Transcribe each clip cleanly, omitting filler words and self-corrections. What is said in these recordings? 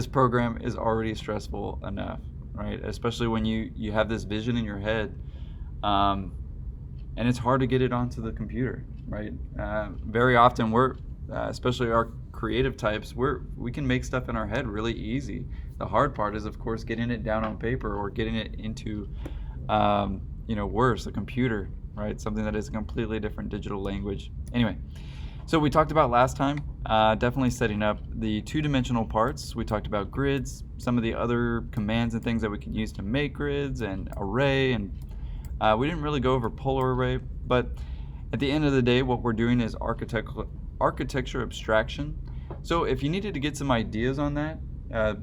This program is already stressful enough, right? Especially when you have this vision in your head, um, and it's hard to get it onto the computer, right? Very often especially our creative types, we can make stuff in our head really easy. The hard part is, of course, getting it down on paper or getting it into, worse, a computer, right? Something that is a completely different digital language. Anyway, so we talked about last time, definitely setting up the two-dimensional parts. We talked about grids, some of the other commands and things that we can use to make grids, and array, and we didn't really go over polar array, but at the end of the day, what we're doing is architecture abstraction. So if you needed to get some ideas on that,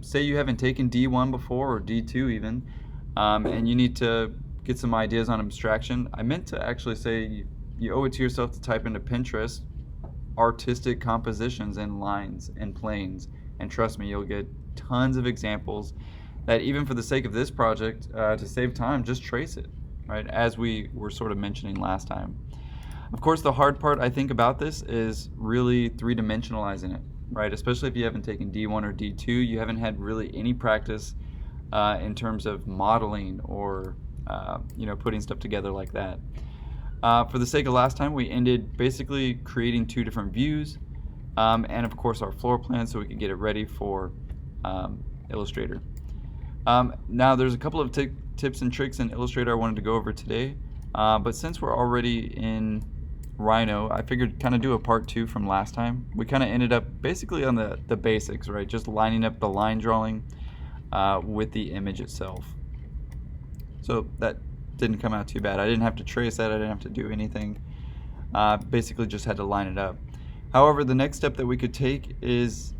say you haven't taken D1 before, or D2 even, and you need to get some ideas on abstraction, I meant to actually say you owe it to yourself to type into Pinterest artistic compositions and lines and planes, and trust me, you'll get tons of examples that, even for the sake of this project, to save time, just trace it, right, as we were sort of mentioning last time. Of course, the hard part, I think, about this is really three-dimensionalizing it, right? Especially if you haven't taken D1 or D2, you haven't had really any practice in terms of modeling or putting stuff together like that. For the sake of last time, we ended basically creating two different views, and of course our floor plan, so we could get it ready for Illustrator. Now there's a couple of tips and tricks in Illustrator I wanted to go over today, but since we're already in Rhino, I figured kind of do a part 2 from last time. We kind of ended up basically on the basics, right? Just lining up the line drawing with the image itself. So that didn't come out too bad. I didn't have to trace that. I didn't have to do anything. Basically just had to line it up. However, the next step that we could take is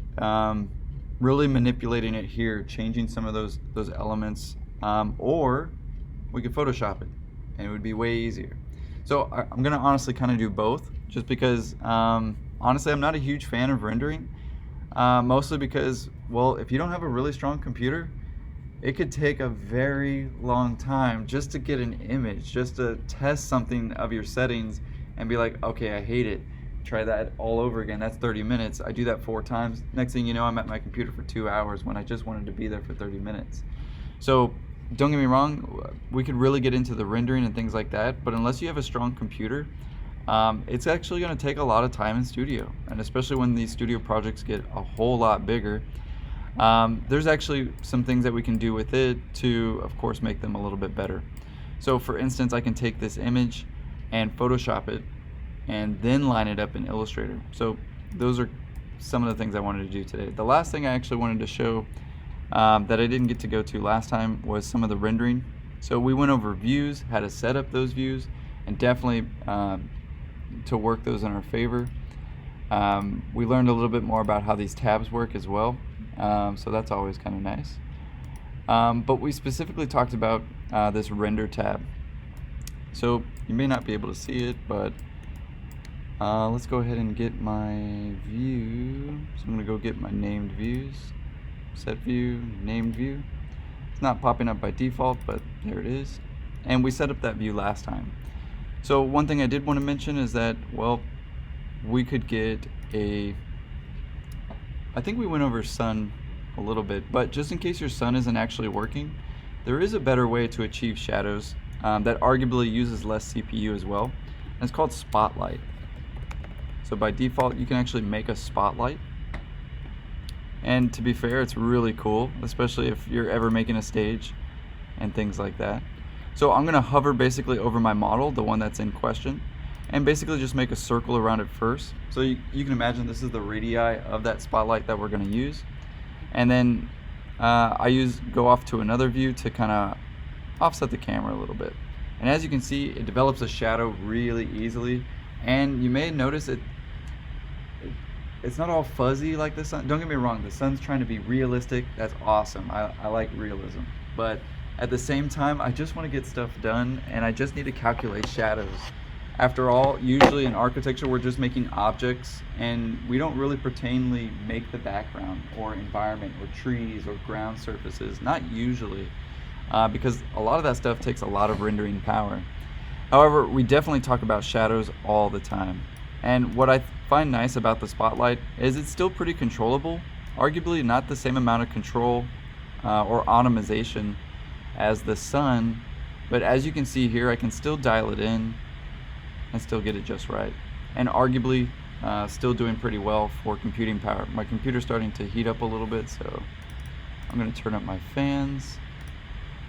really manipulating it here, changing some of those elements, or we could Photoshop it, and it would be way easier. So I'm gonna honestly kind of do both, just because honestly I'm not a huge fan of rendering, mostly because, well, if you don't have a really strong computer, it could take a very long time just to get an image, just to test something of your settings and be like, okay, I hate it. Try that all over again. That's 30 minutes. I do that 4 times. Next thing you know, I'm at my computer for 2 hours when I just wanted to be there for 30 minutes. So don't get me wrong, we could really get into the rendering and things like that, but unless you have a strong computer, it's actually going to take a lot of time in studio, and especially when these studio projects get a whole lot bigger. There's actually some things that we can do with it to, of course, make them a little bit better. So for instance, I can take this image and Photoshop it and then line it up in Illustrator. So those are some of the things I wanted to do today. The last thing I actually wanted to show that I didn't get to go to last time was some of the rendering. So we went over views, how to set up those views, and definitely to work those in our favor. We learned a little bit more about how these tabs work as well. So that's always kind of nice. But we specifically talked about this render tab. So you may not be able to see it, but let's go ahead and get my view. So I'm going to go get my named views. Set view, named view. It's not popping up by default, but there it is. And we set up that view last time. So one thing I did want to mention is that, well, we could get I think we went over sun a little bit, but just in case your sun isn't actually working, there is a better way to achieve shadows that arguably uses less CPU as well, and it's called Spotlight. So by default, you can actually make a spotlight, and to be fair, it's really cool, especially if you're ever making a stage and things like that. So I'm gonna hover basically over my model, the one that's in question, and basically just make a circle around it first. So you can imagine this is the radii of that spotlight that we're gonna use. And then I go off to another view to kind of offset the camera a little bit. And as you can see, it develops a shadow really easily. And you may notice it's not all fuzzy like the sun. Don't get me wrong, the sun's trying to be realistic. That's awesome. I like realism. But at the same time, I just want to get stuff done, and I just need to calculate shadows. After all, usually in architecture, we're just making objects, and we don't really pretendly make the background or environment or trees or ground surfaces. Not usually, because a lot of that stuff takes a lot of rendering power. However, we definitely talk about shadows all the time. And what I find nice about the Spotlight is it's still pretty controllable. arguably not the same amount of control or automation as the sun, but as you can see here, I can still dial it in and still get it just right. And arguably still doing pretty well for computing power. My computer's starting to heat up a little bit, so I'm gonna turn up my fans.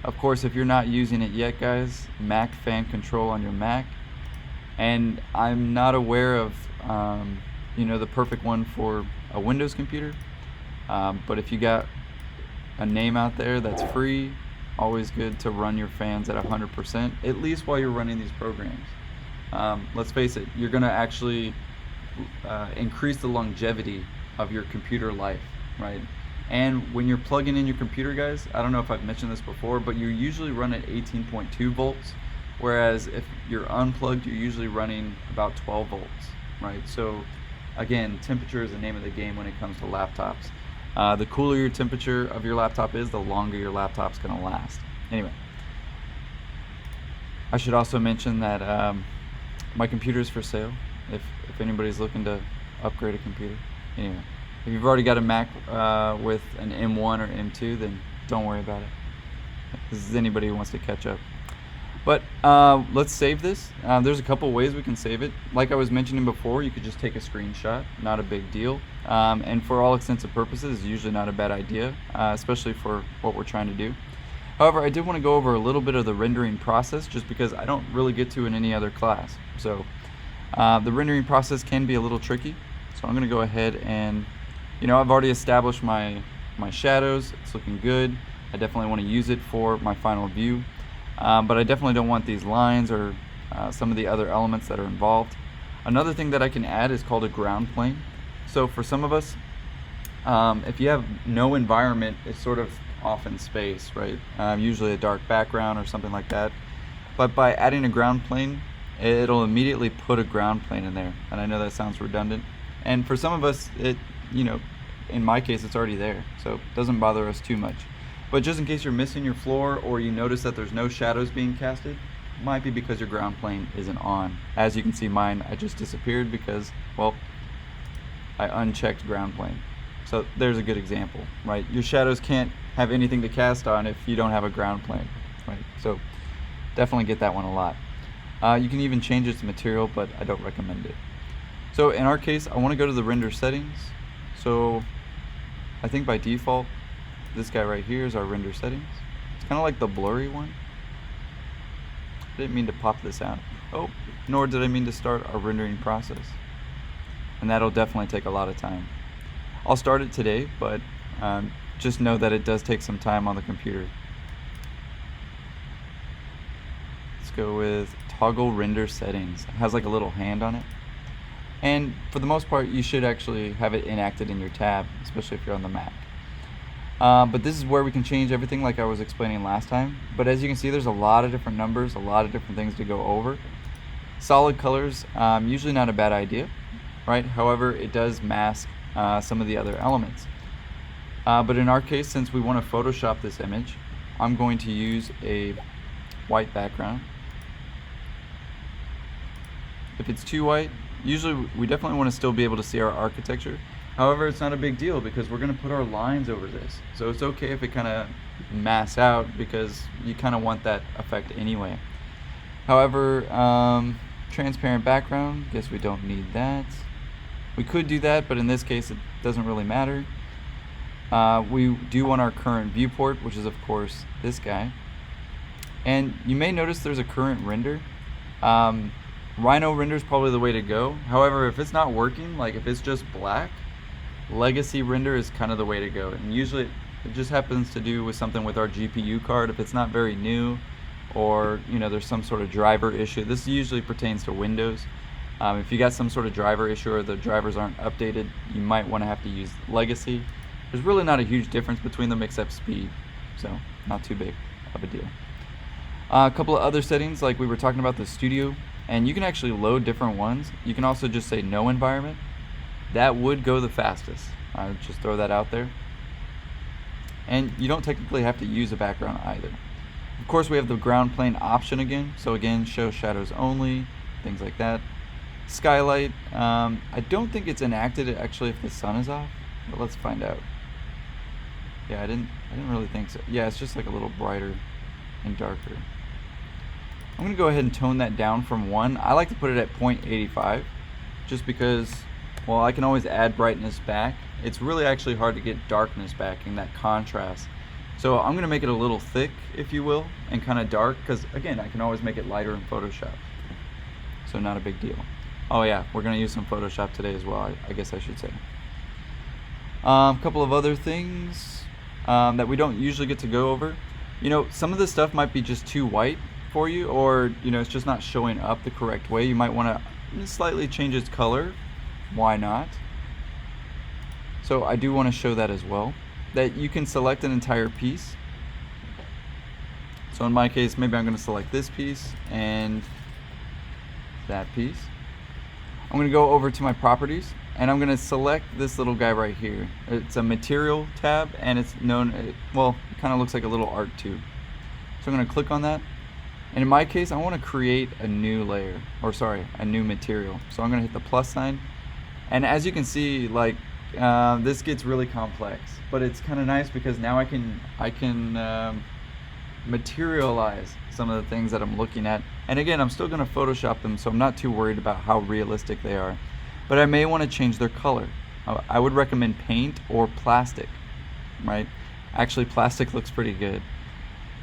Of course, if you're not using it yet, guys, Mac fan control on your Mac. And I'm not aware of the perfect one for a Windows computer, but if you got a name out there that's free, always good to run your fans at 100%, at least while you're running these programs. Let's face it, you're gonna actually increase the longevity of your computer life, right? And when you're plugging in your computer, guys, I don't know if I've mentioned this before, but you usually run at 18.2 volts, whereas if you're unplugged, you're usually running about 12 volts, right? So again, temperature is the name of the game when it comes to laptops. The cooler your temperature of your laptop is, the longer your laptop's gonna last. Anyway, I should also mention that my computer is for sale if anybody's looking to upgrade a computer. Anyway, if you've already got a Mac with an M1 or M2, then don't worry about it. This is anybody who wants to catch up. But let's save this. There's a couple ways we can save it. Like I was mentioning before, you could just take a screenshot, not a big deal. And for all extents and purposes, it's usually not a bad idea, especially for what we're trying to do. However, I did want to go over a little bit of the rendering process just because I don't really get to in any other class. So the rendering process can be a little tricky. So I'm going to go ahead and, I've already established my shadows. It's looking good. I definitely want to use it for my final view. But I definitely don't want these lines or some of the other elements that are involved. Another thing that I can add is called a ground plane. So for some of us, if you have no environment, it's sort of off in space, right? Usually a dark background or something like that. But by adding a ground plane, it'll immediately put a ground plane in there. And I know that sounds redundant. And for some of us, in my case, it's already there. So it doesn't bother us too much. But just in case you're missing your floor or you notice that there's no shadows being casted, it might be because your ground plane isn't on. As you can see, mine, I just disappeared because, well, I unchecked ground plane. So there's a good example, right? Your shadows can't have anything to cast on if you don't have a ground plane, right? So definitely get that one a lot. You can even change its material, but I don't recommend it. So in our case, I want to go to the render settings. So I think by default, this guy right here is our render settings. It's kind of like the blurry one. I didn't mean to pop this out. Oh, nor did I mean to start our rendering process. And that'll definitely take a lot of time. I'll start it today, but just know that it does take some time on the computer. Let's go with toggle render settings. It has like a little hand on it. And for the most part, you should actually have it enacted in your tab, especially if you're on the Mac. But this is where we can change everything like I was explaining last time. But as you can see, there's a lot of different numbers, a lot of different things to go over. Solid colors, usually not a bad idea, right? However, it does mask some of the other elements. But in our case, since we want to Photoshop this image, I'm going to use a white background. If it's too white, usually we definitely want to still be able to see our architecture. However, it's not a big deal because we're going to put our lines over this. So it's okay if it kind of masks out because you kind of want that effect anyway. However, transparent background, guess we don't need that. We could do that, but in this case, it doesn't really matter. We do want our current viewport, which is of course this guy. And you may notice there's a current render. Rhino render is probably the way to go. However, if it's not working, like if it's just black, legacy render is kind of the way to go. And usually it just happens to do with something with our GPU card. If it's not very new or there's some sort of driver issue, this usually pertains to Windows. If you got some sort of driver issue or the drivers aren't updated, you might want to have to use legacy. There's really not a huge difference between them except speed, so not too big of a deal. A couple of other settings, like we were talking about the studio, and you can actually load different ones. You can also just say no environment. That would go the fastest. I would just throw that out there. And you don't technically have to use a background either. Of course, we have the ground plane option again. So again, show shadows only, things like that. Skylight, I don't think it's enacted actually if the sun is off, but let's find out. Yeah, I didn't really think so. Yeah, it's just like a little brighter and darker. I'm gonna go ahead and tone that down from 1. I like to put it at 0.85 just because, well, I can always add brightness back. It's really actually hard to get darkness back in that contrast. So I'm gonna make it a little thick, if you will, and kind of dark, because again, I can always make it lighter in Photoshop. So not a big deal. Oh yeah, we're gonna use some Photoshop today as well, I guess I should say. A couple of other things that we don't usually get to go over. You know, some of this stuff might be just too white for you, or you know, it's just not showing up the correct way. You might want to slightly change its color. Why not? So I do want to show that as well, that you can select an entire piece. So in my case, maybe I'm going to select this piece and that piece. I'm going to go over to my properties and I'm going to select this little guy right here. It's a material tab and it's known, well, it kind of looks like a little art tube. So I'm going to click on that. And in my case, I want to create a new layer, or sorry, a new material. So I'm going to hit the plus sign. And as you can see, like, this gets really complex, but it's kind of nice because now I can materialize some of the things that I'm looking at. And again, I'm still going to Photoshop them, so I'm not too worried about how realistic they are. But I may want to change their color. I would recommend paint or plastic, right? Actually, plastic looks pretty good.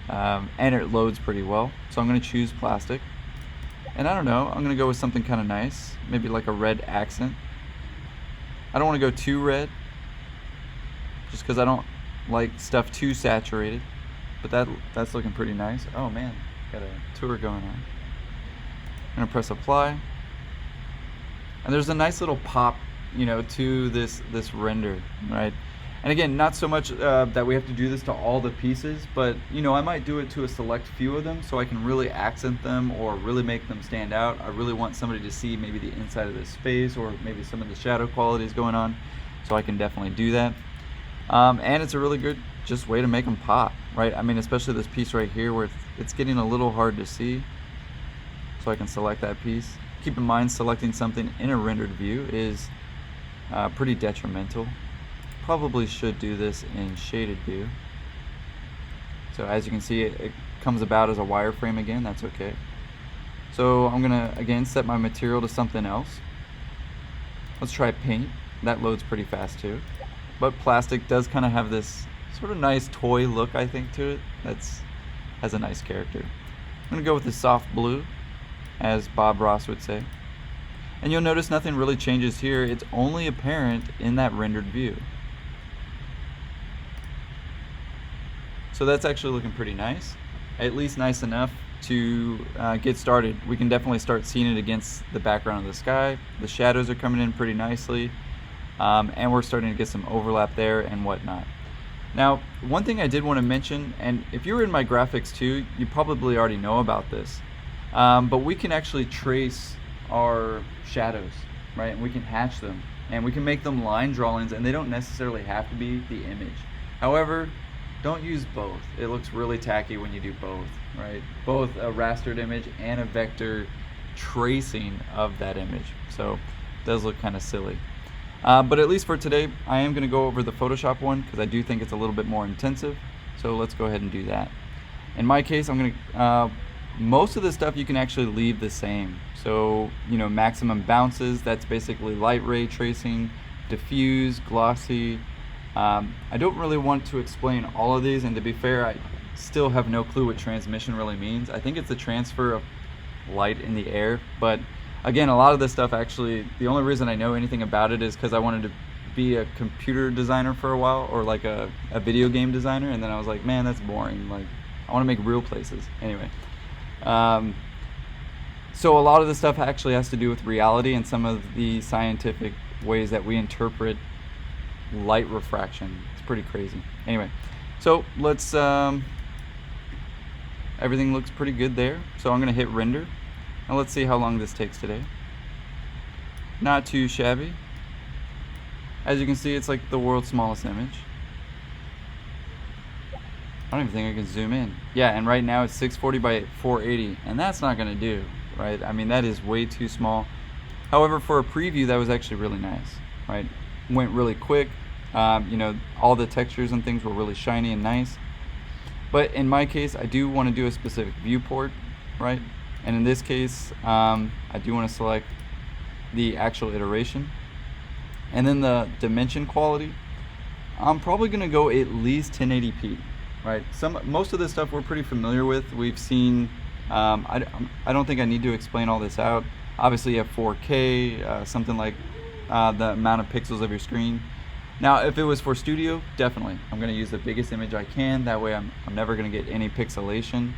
And it loads pretty well. So I'm going to choose plastic. And I don't know, I'm going to go with something kind of nice. Maybe like a red accent. I don't want to go too red, just because I don't like stuff too saturated. But that's looking pretty nice. Oh man, got a tour going on. I'm going to press apply. And there's a nice little pop, you know, to this render, right? And again, not so much that we have to do this to all the pieces, but you know, I might do it to a select few of them so I can really accent them or really make them stand out. I really want somebody to see maybe the inside of this face or maybe some of the shadow qualities going on, so I can definitely do that. And it's a really good just way to make them pop, right? I mean, especially this piece right here where it's getting a little hard to see, so I can select that piece. Keep in mind, selecting something in a rendered view is pretty detrimental. Probably should do this in shaded view. So as you can see, it comes about as a wireframe again. That's okay. So I'm gonna again set my material to something else. Let's try paint. That loads pretty fast too. But plastic does kind of have this sort of nice toy look, I think, to it. Has a nice character. I'm gonna go with the soft blue, as Bob Ross would say. And you'll notice nothing really changes here. It's only apparent in that rendered view. So that's actually looking pretty nice, at least nice enough to get started. We can definitely start seeing it against the background of the sky. The shadows are coming in pretty nicely, and we're starting to get some overlap there and whatnot. Now, one thing I did want to mention, and if you were in my graphics too, you probably already know about this, but we can actually trace our shadows, right? And we can hatch them, and we can make them line drawings, and they don't necessarily have to be the image. However, don't use both. It looks really tacky when you do both, right? Both a rastered image and a vector tracing of that image. So it does look kind of silly. But at least for today, I am going to go over the Photoshop one because I do think it's a little bit more intensive. So let's go ahead and do that. In my case, I'm going to, most of the stuff you can actually leave the same. So, you know, maximum bounces, that's basically light ray tracing, diffuse, glossy. I don't really want to explain all of these, and to be fair, I still have no clue what transmission really means. I think it's the transfer of light in the air, but again, a lot of this stuff actually, the only reason I know anything about it is because I wanted to be a computer designer for a while, or like a video game designer, and then I was like, man, that's boring. Like, I want to make real places. Anyway, so a lot of this stuff actually has to do with reality and some of the scientific ways that we interpret light refraction. It's pretty crazy. Anyway, so let's everything looks pretty good there, so I'm gonna hit render and let's see how long this takes today. Not too shabby. As you can see, it's like the world's smallest image. I don't even think I can zoom in. Yeah, and right now it's 640 by 480, and that's not gonna do, right? I mean, that is way too small. However, for a preview, that was actually really nice, right? Went really quick. You know, all the textures and things were really shiny and nice. But in my case, I do want to do a specific viewport, right? And in this case, I do want to select the actual iteration. And then the dimension quality, I'm probably going to go at least 1080p, right? Most of this stuff we're pretty familiar with. We've seen, I don't think I need to explain all this out. Obviously you have 4K, something like the amount of pixels of your screen. Now, if it was for studio, definitely. I'm going to use the biggest image I can. That way I'm never going to get any pixelation.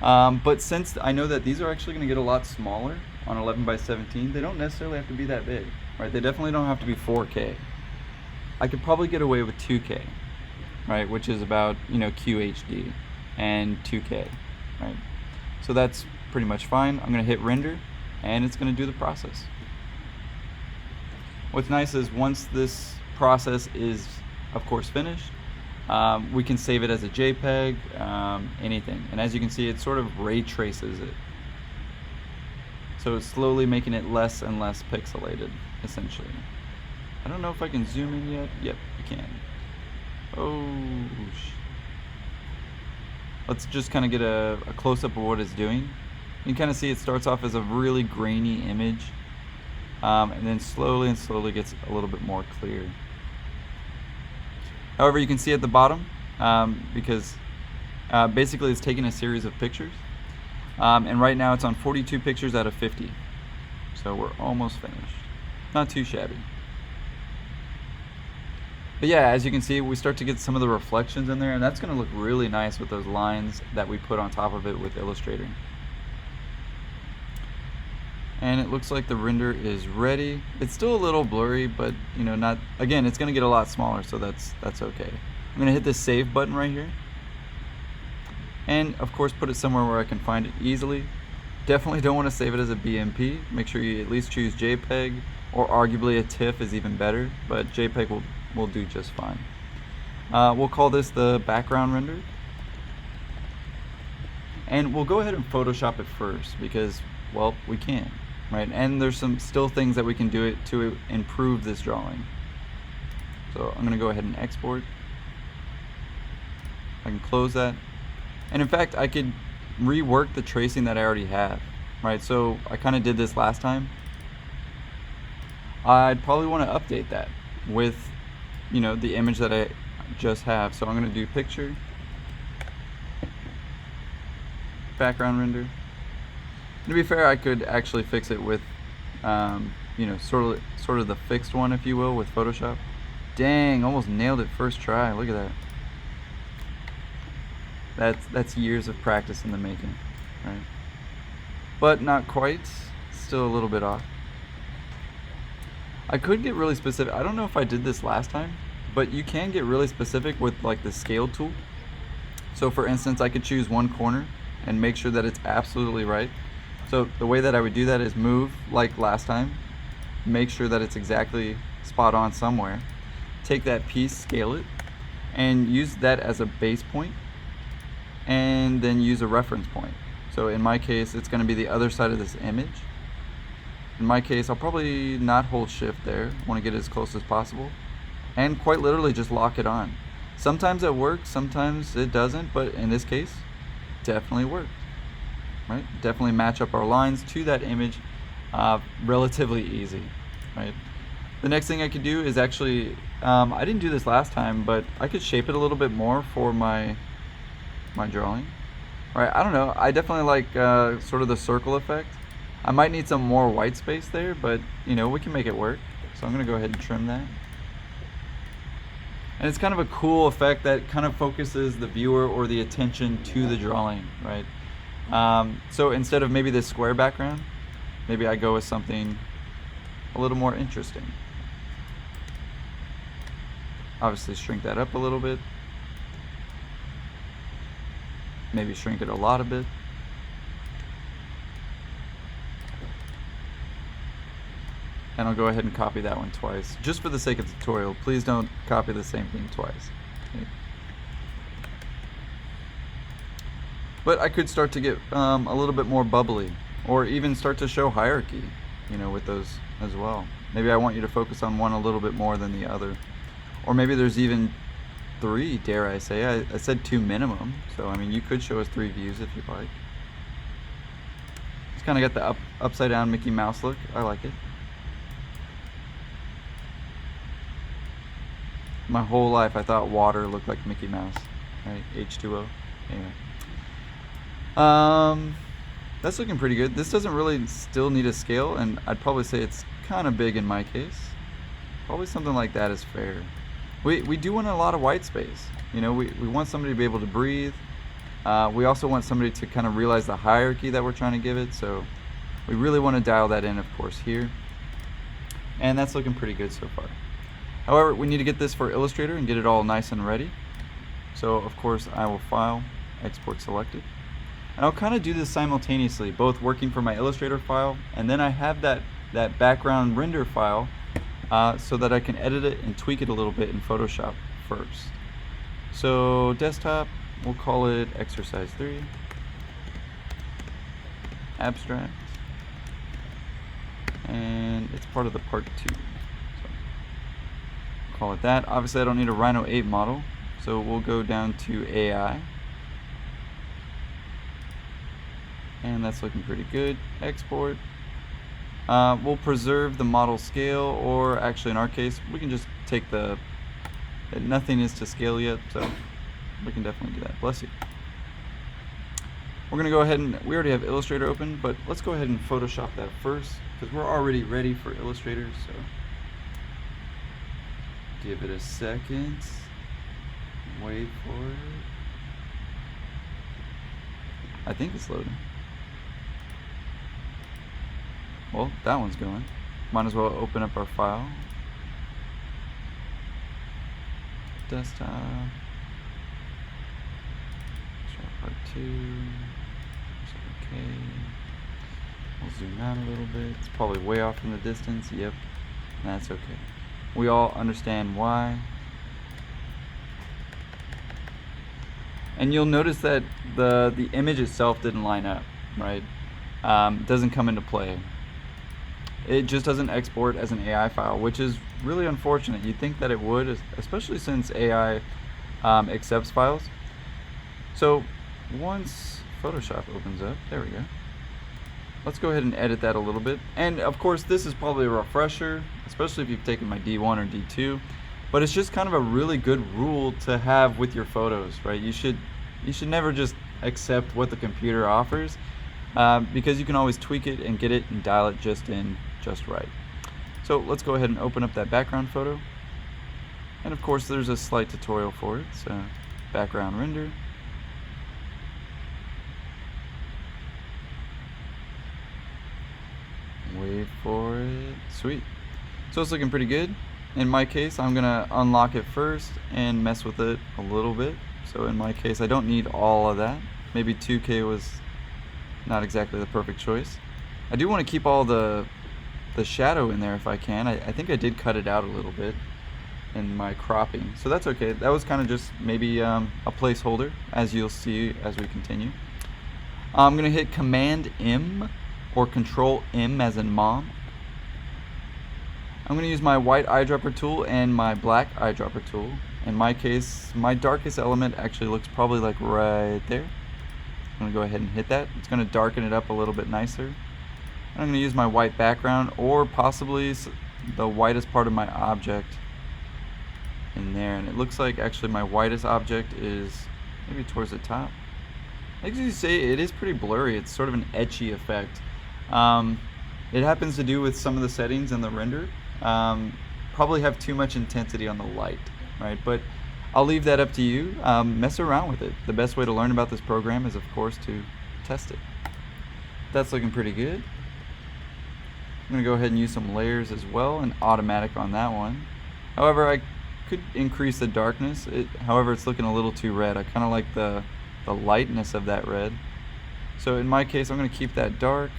But since I know that these are actually going to get a lot smaller on 11:17, they don't necessarily have to be that big, right? They definitely don't have to be 4K. I could probably get away with 2K, right? Which is about, you know, QHD and 2K, right? So that's pretty much fine. I'm going to hit render and it's going to do the process. What's nice is once this process is of course finished, we can save it as a JPEG, anything. And as you can see, it sort of ray traces it. So it's slowly making it less and less pixelated, essentially. I don't know if I can zoom in yet. Yep, I can. Let's just kind of get a close-up of what it's doing. You can kind of see it starts off as a really grainy image, and then slowly and slowly gets a little bit more clear. However, you can see at the bottom, because basically it's taking a series of pictures, and right now it's on 42 pictures out of 50. So we're almost finished. Not too shabby. But yeah, as you can see, we start to get some of the reflections in there, and that's going to look really nice with those lines that we put on top of it with Illustrator. And it looks like the render is ready. It's still a little blurry, but you know, not, again, it's going to get a lot smaller, so that's okay. I'm going to hit this save button right here, and of course put it somewhere where I can find it easily. Definitely don't want to save it as a BMP. Make sure you at least choose JPEG, or arguably a TIFF is even better, but JPEG will do just fine. We'll call this the background render, and we'll go ahead and Photoshop it first because, well, we can, right? And there's some still things that we can do it to improve this drawing. So I'm gonna go ahead and export. I can close that, and in fact I could rework the tracing that I already have, right? So I kind of did this last time. I'd probably want to update that with, you know, the image that I just have. So I'm going to do picture, background render. And to be fair, I could actually fix it with, you know, sort of the fixed one, if you will, with Photoshop. Dang, almost nailed it first try. Look at that. That's years of practice in the making, right? But not quite. Still a little bit off. I could get really specific. I don't know if I did this last time, but you can get really specific with like the scale tool. So for instance, I could choose one corner and make sure that it's absolutely right. So the way that I would do that is move like last time, make sure that it's exactly spot on somewhere, take that piece, scale it, and use that as a base point, and then use a reference point. So in my case, it's going to be the other side of this image. In my case, I'll probably not hold shift there. I want to get as close as possible, and quite literally just lock it on. Sometimes it works, sometimes it doesn't, but in this case, definitely worked, right? Definitely match up our lines to that image, relatively easy, right? The next thing I could do is actually, I didn't do this last time, but I could shape it a little bit more for my drawing, right? I don't know, I definitely like sort of the circle effect. I might need some more white space there, but you know, we can make it work. So I'm gonna go ahead and trim that. And it's kind of a cool effect that kind of focuses the viewer or the attention to the drawing, right? So instead of maybe this square background, maybe I go with something a little more interesting. Obviously shrink that up a little bit. Maybe shrink it a lot a bit. And I'll go ahead and copy that one twice, just for the sake of the tutorial. Please don't copy the same thing twice. Okay. But I could start to get a little bit more bubbly, or even start to show hierarchy, you know, with those as well. Maybe I want you to focus on one a little bit more than the other. or maybe there's even 3, dare I say. I said 2 minimum, so I mean you could show us 3 views if you'd like. It's kind of got the upside down Mickey Mouse look. I like it. My whole life I thought water looked like Mickey Mouse, right? H2O. Anyway, that's looking pretty good. This doesn't really still need a scale, and I'd probably say it's kind of big in my case. Probably something like that is fair. We do want a lot of white space. You know, we want somebody to be able to breathe. We also want somebody to kind of realize the hierarchy that we're trying to give it. So we really want to dial that in, of course, here. And that's looking pretty good so far. However, we need to get this for Illustrator and get it all nice and ready. So of course I will file, export selected. And I'll kind of do this simultaneously, both working for my Illustrator file, and then I have that background render file so that I can edit it and tweak it a little bit in Photoshop first. So desktop, we'll call it exercise 3, abstract, and it's part of the part 2. So call it that. Obviously I don't need a Rhino 8 model, so we'll go down to AI. And that's looking pretty good. Export. We'll preserve the model scale, or actually in our case, we can just take nothing is to scale yet, so we can definitely do that. Bless you. We're gonna go ahead and, we already have Illustrator open, but let's go ahead and Photoshop that first, because we're already ready for Illustrator, so give it a second. Wait for it. I think it's loading. Well, that one's going. Might as well open up our file. Desktop. Show part 2. Okay. We'll zoom out a little bit. It's probably way off in the distance. Yep. That's okay. We all understand why. And you'll notice that the image itself didn't line up, right? It doesn't come into play. It just doesn't export as an AI file, which is really unfortunate. You'd think that it would, especially since AI accepts files. So once Photoshop opens up, there we go. Let's go ahead and edit that a little bit. And of course, this is probably a refresher, especially if you've taken my D1 or D2. But it's just kind of a really good rule to have with your photos, right? You should never just accept what the computer offers, because you can always tweak it and get it and dial it just right. So let's go ahead and open up that background photo. And of course there's a slight tutorial for it. So background render. Wait for it. Sweet. So it's looking pretty good. In my case, I'm gonna unlock it first and mess with it a little bit. So in my case, I don't need all of that. Maybe 2K was not exactly the perfect choice. I do want to keep all the shadow in there if I can. I think I did cut it out a little bit in my cropping, so that's okay. That was kind of just maybe a placeholder, as you'll see as we continue. I'm gonna hit Command M or Control M as in mom. I'm gonna use my white eyedropper tool and my black eyedropper tool. In my case, my darkest element actually looks probably like right there. I'm gonna go ahead and hit that. It's gonna darken it up a little bit nicer. And I'm gonna use my white background, or possibly the whitest part of my object in there. And it looks like actually my whitest object is maybe towards the top. Like you say, it is pretty blurry. It's sort of an etchy effect. It happens to do with some of the settings in the render. Probably have too much intensity on the light, right? But I'll leave that up to you. Mess around with it. The best way to learn about this program is, of course, to test it. That's looking pretty good. I'm going to go ahead and use some layers as well, and automatic on that one. However, I could increase the darkness. However, it's looking a little too red. I kind of like the lightness of that red. So in my case, I'm going to keep that dark,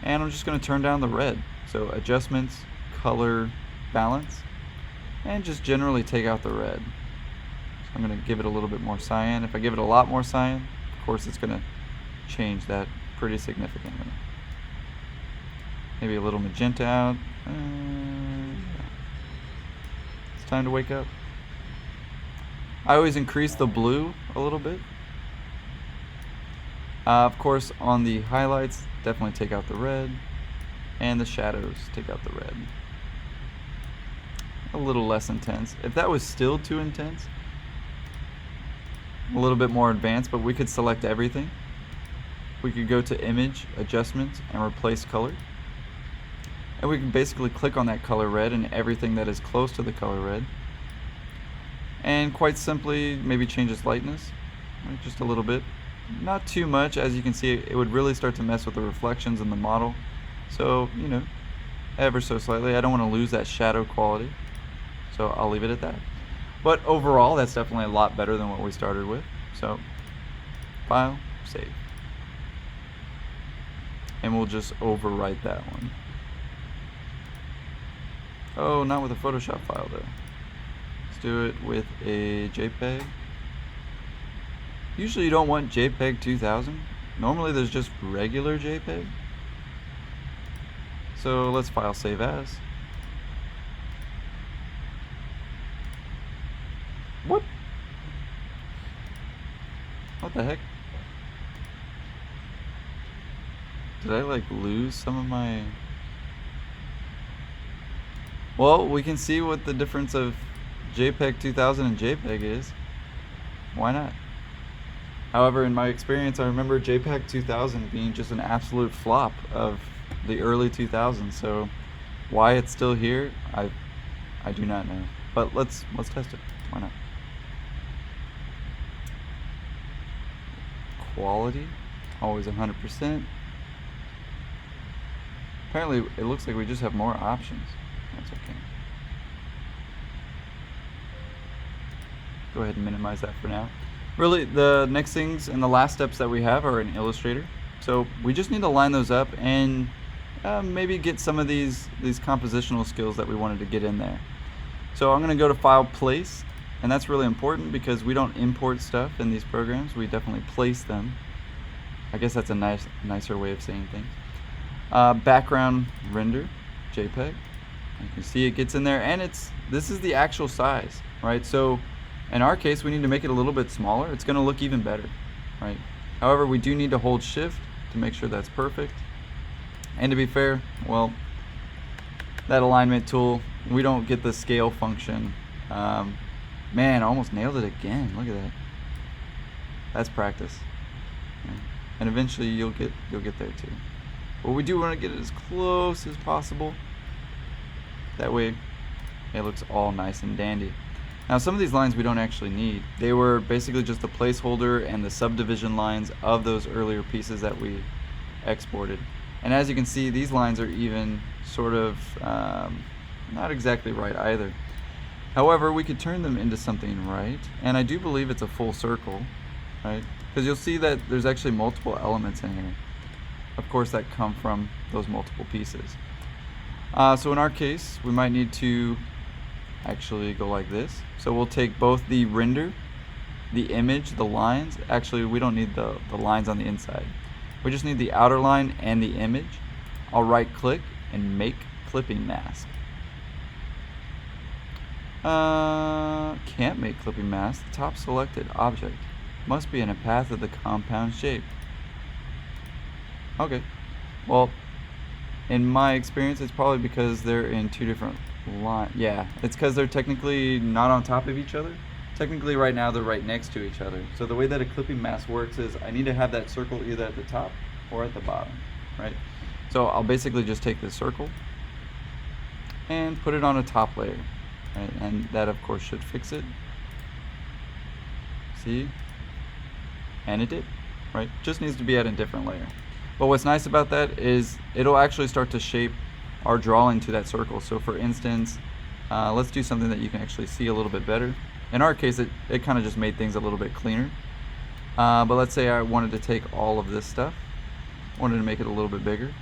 and I'm just going to turn down the red. So adjustments, color, balance, and just generally take out the red. So I'm going to give it a little bit more cyan. If I give it a lot more cyan, of course it's going to change that pretty significantly. Maybe a little magenta out. time to wake up. I always increase the blue a little bit. Of course, on the highlights, definitely take out the red, and the shadows, take out the red. A little less intense. If that was still too intense, a little bit more advanced, but we could select everything. We could go to image, adjustments, and replace color. And we can basically click on that color red and everything that is close to the color red. And quite simply, maybe change its lightness, right, just a little bit. Not too much. As you can see, it would really start to mess with the reflections in the model. So, you know, ever so slightly. I don't want to lose that shadow quality, so I'll leave it at that. But overall, that's definitely a lot better than what we started with. So, file, save. And we'll just overwrite that one. Oh, not with a Photoshop file though. Let's do it with a JPEG. Usually you don't want JPEG 2000. Normally there's just regular JPEG. So let's file save as. What? What the heck? Did I like lose some of my... Well, we can see what the difference of JPEG 2000 and JPEG is. Why not? However, in my experience, I remember JPEG 2000 being just an absolute flop of the early 2000s. So why it's still here, I do not know. But let's test it. Why not? Quality, always 100%. Apparently, it looks like we just have more options. That's okay. Go ahead and minimize that for now. Really, the next things and the last steps that we have are in Illustrator. So we just need to line those up and maybe get some of these compositional skills that we wanted to get in there. So I'm going to go to File, Place, and that's really important because we don't import stuff in these programs. We definitely place them. I guess that's a nicer way of saying things. Background render, JPEG. You can see it gets in there, and this is the actual size, right? So in our case, we need to make it a little bit smaller. It's going to look even better, right? However, we do need to hold shift to make sure that's perfect. And to be fair, well, that alignment tool, we don't get the scale function. Man, I almost nailed it again. Look at that. That's practice. Right? And eventually you'll get there too. But we do want to get it as close as possible. That way it looks all nice and dandy. Now some of these lines we don't actually need. They were basically just the placeholder and the subdivision lines of those earlier pieces that we exported. And as you can see, these lines are even sort of not exactly right either. However, we could turn them into something right, and I do believe it's a full circle, right? Because you'll see that there's actually multiple elements in here, of course, that come from those multiple pieces. So in our case, we might need to actually go like this. So we'll take both the render, the image, the lines. Actually, we don't need the lines on the inside. We just need the outer line and the image. I'll right click and make clipping mask. Can't make clipping mask. The top selected object must be in a path of the compound shape. Okay, well, in my experience, it's probably because they're in two different lines. Yeah, it's because they're technically not on top of each other. Technically right now they're right next to each other. So the way that a clipping mask works is I need to have that circle either at the top or at the bottom, right? So I'll basically just take this circle and put it on a top layer, right? And that of course should fix it. See? And it did, right? Just needs to be at a different layer. But what's nice about that is it'll actually start to shape our drawing to that circle. So for instance, let's do something that you can actually see a little bit better. In our case, it kind of just made things a little bit cleaner. But let's say I wanted to take all of this stuff, wanted to make it a little bit bigger.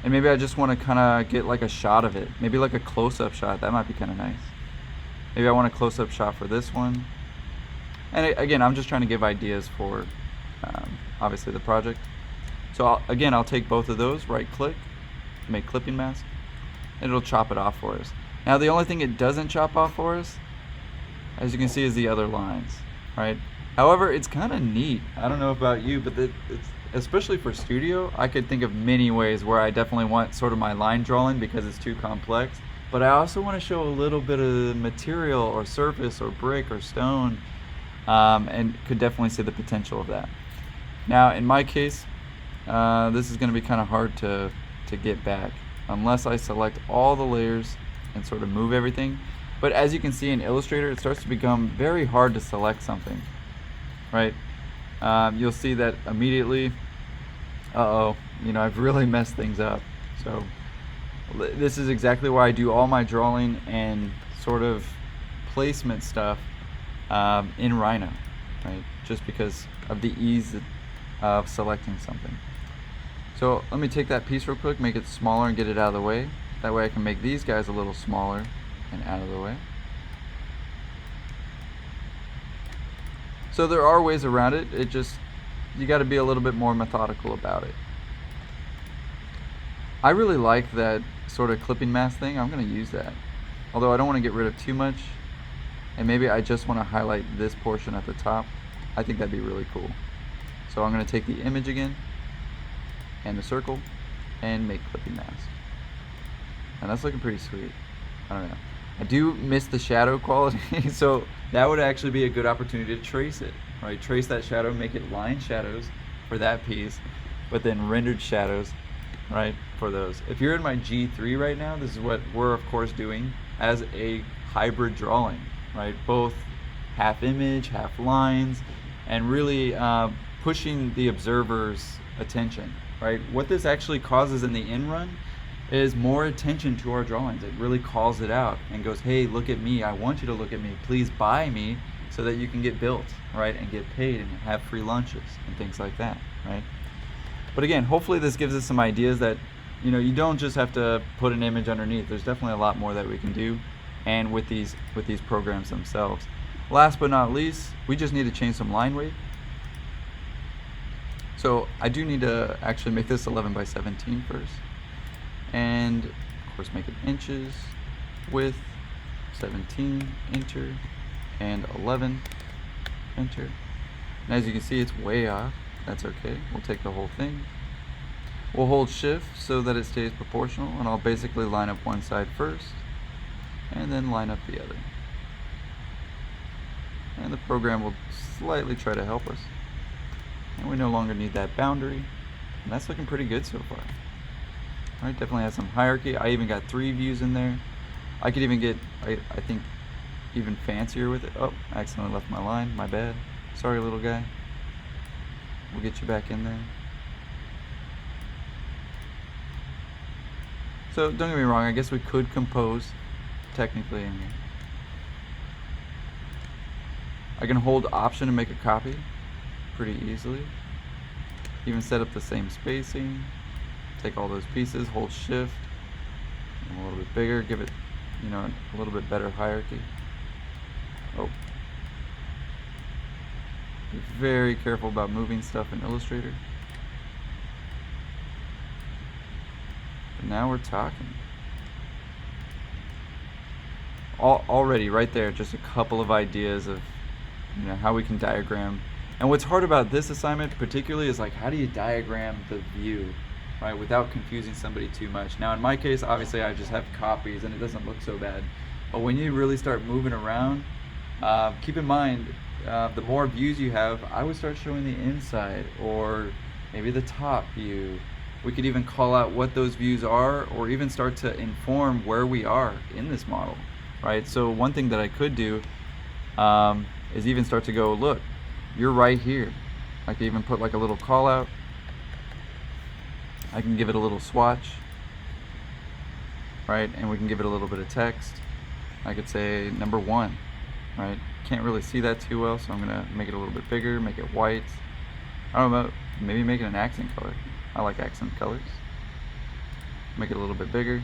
And maybe I just want to kind of get like a shot of it. Maybe like a close-up shot. That might be kind of nice. Maybe I want a close-up shot for this one. And again, I'm just trying to give ideas for obviously the project. So I'll take both of those, right click, make clipping mask, and it'll chop it off for us. Now the only thing it doesn't chop off for us, as you can see, is the other lines, right? However, it's kind of neat. I don't know about you, but it's, especially for studio, I could think of many ways where I definitely want sort of my line drawing because it's too complex. But I also want to show a little bit of material or surface or brick or stone, and could definitely see the potential of that. Now, in my case, this is going to be kind of hard to get back unless I select all the layers and sort of move everything. But as you can see in Illustrator, it starts to become very hard to select something, right? You'll see that immediately, I've really messed things up. So this is exactly why I do all my drawing and sort of placement stuff in Rhino, right? Just because of the ease of selecting something. So let me take that piece real quick, make it smaller and get it out of the way. That way I can make these guys a little smaller and out of the way. So there are ways around it. You got to be a little bit more methodical about it. I really like that sort of clipping mask thing. I'm going to use that. Although I don't want to get rid of too much. And maybe I just want to highlight this portion at the top. I think that'd be really cool. So I'm going to take the image again and the circle and make clipping mask. And that's looking pretty sweet. I don't know. I do miss the shadow quality, so that would actually be a good opportunity to trace it, right? Trace that shadow, make it line shadows for that piece, but then rendered shadows, right, for those. If you're in my G3 right now, this is what we're of course doing as a hybrid drawing, right? Both half image, half lines, and really pushing the observer's attention, right? What this actually causes in the end run is more attention to our drawings. It really calls it out and goes, hey, look at me, I want you to look at me, please buy me, so that you can get built, right, and get paid and have free lunches and things like that, right? But again, hopefully this gives us some ideas that, you don't just have to put an image underneath. There's definitely a lot more that we can do, and with these programs themselves. Last but not least, we just need to change some line weight. So I do need to actually make this 11 by 17 first. And of course make it inches, width, 17, enter, and 11, enter. And as you can see, it's way off. That's okay. We'll take the whole thing. We'll hold shift so that it stays proportional, and I'll basically line up one side first and then line up the other. And the program will slightly try to help us. And we no longer need that boundary. And that's looking pretty good so far. Right, definitely has some hierarchy. I even got 3 views in there. I could even get, I think, even fancier with it. Oh, I accidentally left my line. My bad. Sorry, little guy. We'll get you back in there. So don't get me wrong. I guess we could compose technically in here. I can hold Option to make a copy pretty easily. Even set up the same spacing. Take all those pieces, hold shift, and a little bit bigger, give it, a little bit better hierarchy. Oh. Be very careful about moving stuff in Illustrator. But now we're talking. Already right there, just a couple of ideas of, how we can diagram. And what's hard about this assignment particularly is like, how do you diagram the view? Right, without confusing somebody too much. Now in my case, obviously I just have copies and it doesn't look so bad. But when you really start moving around, keep in mind, the more views you have, I would start showing the inside or maybe the top view. We could even call out what those views are, or even start to inform where we are in this model, right? So one thing that I could do is even start to go, look, you're right here. I could even put like a little call out. I can give it a little swatch, right? And we can give it a little bit of text. I could say number 1, right? Can't really see that too well, so I'm gonna make it a little bit bigger, make it white. I don't know, maybe make it an accent color. I like accent colors. Make it a little bit bigger.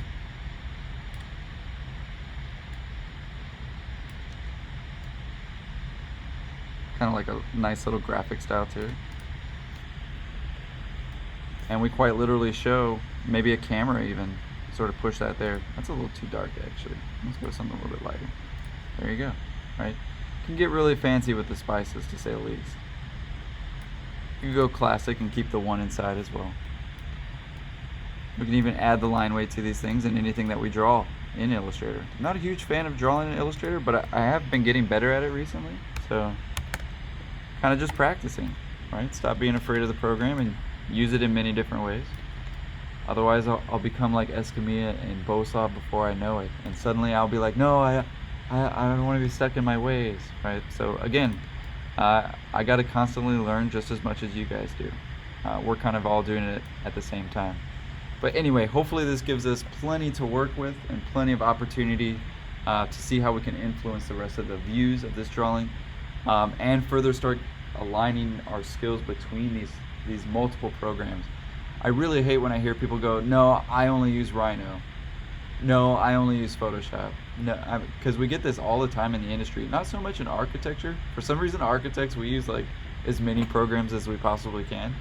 Kind of like a nice little graphic style to it. And we quite literally show maybe a camera even sort of push that there. That's a little too dark actually. Let's go something a little bit lighter. There you go, right? Can get really fancy with the spices, to say the least. You can go classic and keep the one inside as well. We can even add the line weight to these things and anything that we draw in Illustrator. I'm not a huge fan of drawing in Illustrator, but I have been getting better at it recently. So kind of just practicing, right? Stop being afraid of the program and use it in many different ways. Otherwise, I'll become like Escamilla and Bosaw before I know it. And suddenly I'll be like, no, I don't want to be stuck in my ways, right? So again, I got to constantly learn just as much as you guys do. We're kind of all doing it at the same time. But anyway, hopefully this gives us plenty to work with and plenty of opportunity to see how we can influence the rest of the views of this drawing, and further start aligning our skills between these multiple programs. I really hate when I hear people go, no, I only use Rhino. No, I only use Photoshop. No, because we get this all the time in the industry. Not so much in architecture. For some reason, architects, we use like as many programs as we possibly can.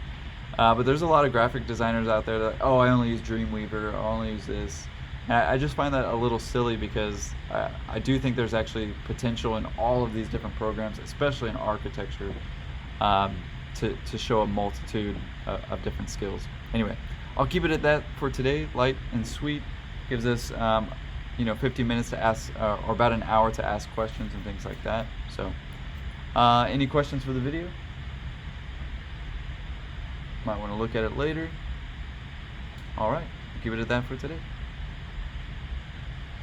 But there's a lot of graphic designers out there that, oh, I only use Dreamweaver, I only use this. And I just find that a little silly, because I do think there's actually potential in all of these different programs, especially in architecture, to show a multitude of different skills. Anyway, I'll keep it at that for today. Light and sweet. Gives us 15 minutes to ask, or about an hour to ask questions and things like that. So any questions for the video? Might want to look at it later. All right, I'll keep it at that for today.